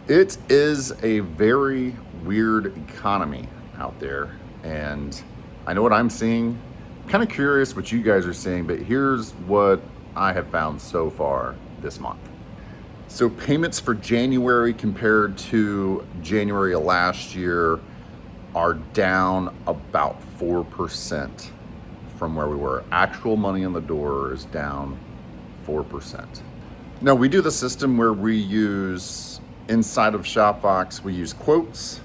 It is a very weird economy out there, and I know what I'm seeing. Kind of curious what you guys are seeing, but here's what I have found so far this month. So payments for January compared to January of last year are down about 4% from where we were. Actual money on the door is down 4%. Now we do the system where we use, inside of Shopbox, we use quotes.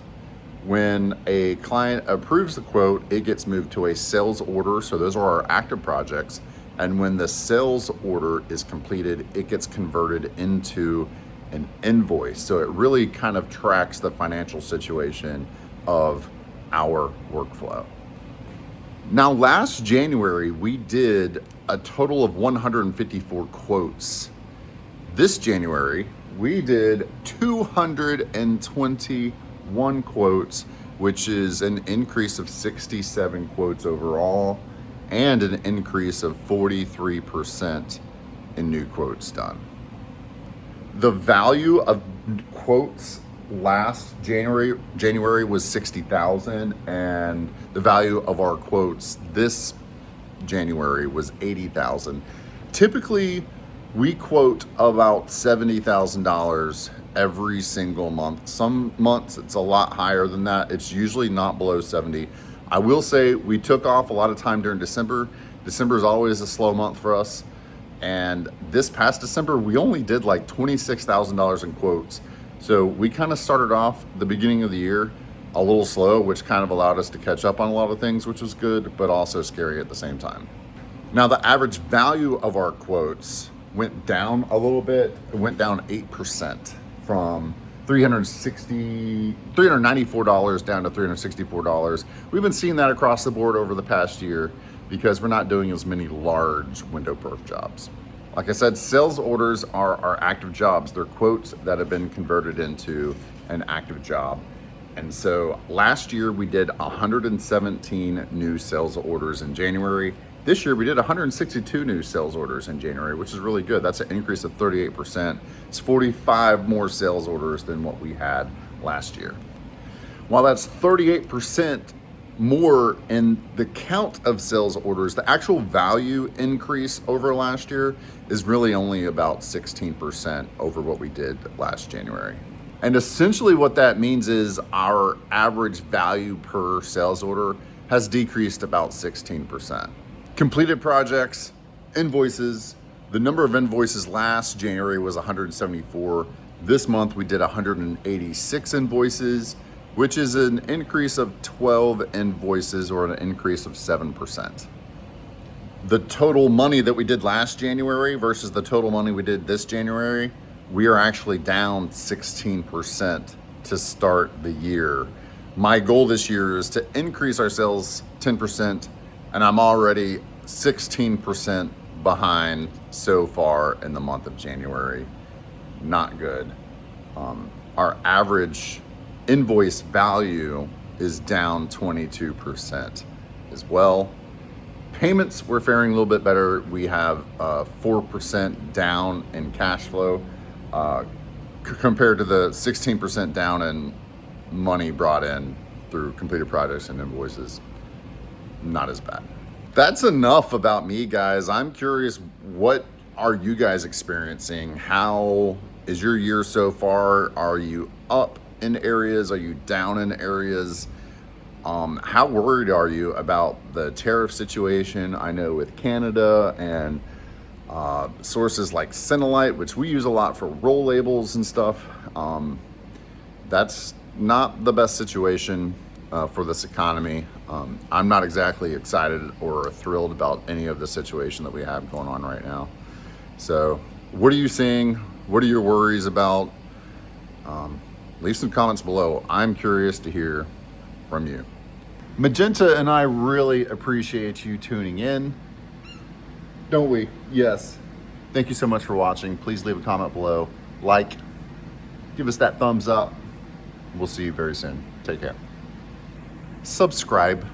When a client approves the quote, it gets moved to a sales order. So those are our active projects. And when the sales order is completed, it gets converted into an invoice. So it really kind of tracks the financial situation of our workflow. Now, last January, we did a total of 154 quotes. This January, we did 221 quotes, which is an increase of 67 quotes overall and an increase of 43% in new quotes done. The value of quotes last January was 60,000, and the value of our quotes this January was 80,000. Typically, we quote about $70,000 every single month. Some months it's a lot higher than that. It's usually not below 70. I will say we took off a lot of time during December. December is always a slow month for us. And this past December, we only did like $26,000 in quotes. So we kind of started off the beginning of the year a little slow, which kind of allowed us to catch up on a lot of things, which was good, but also scary at the same time. Now, the average value of our quotes went down a little bit. It went down 8% from $394 down to $364. We've been seeing that across the board over the past year because we're not doing as many large window perf jobs. Like I said, sales orders are our active jobs. They're quotes that have been converted into an active job. And so last year we did 117 new sales orders in January. This year we did 162 new sales orders in January, which is really good. That's an increase of 38%. It's 45 more sales orders than what we had last year. While that's 38% more in the count of sales orders, the actual value increase over last year is really only about 16% over what we did last January. And essentially what that means is our average value per sales order has decreased about 16%. Completed projects, invoices. The number of invoices last January was 174. This month we did 186 invoices, which is an increase of 12 invoices or an increase of 7%. The total money that we did last January versus the total money we did this January, we are actually down 16% to start the year. My goal this year is to increase our sales 10%, and I'm already 16% behind so far in the month of January. Not good. Our average invoice value is down 22% as well. Payments, we're faring a little bit better. We have 4% down in cash flow compared to the 16% down in money brought in through completed projects and invoices. Not as bad. That's enough about me, guys. I'm curious, what are you guys experiencing? How is your year so far? Are you up in areas? Are you down in areas? How worried are you about the tariff situation? I know with Canada and sources like Cinelite, which we use a lot for roll labels and stuff, that's not the best situation for this economy. I'm not exactly excited or thrilled about any of the situation that we have going on right now. So what are you seeing? What are your worries about? Leave some comments below. I'm curious to hear from you. Magenta and I really appreciate you tuning in. Don't we? Yes. Thank you so much for watching. Please leave a comment below. Like, give us that thumbs up. We'll see you very soon. Take care. Subscribe.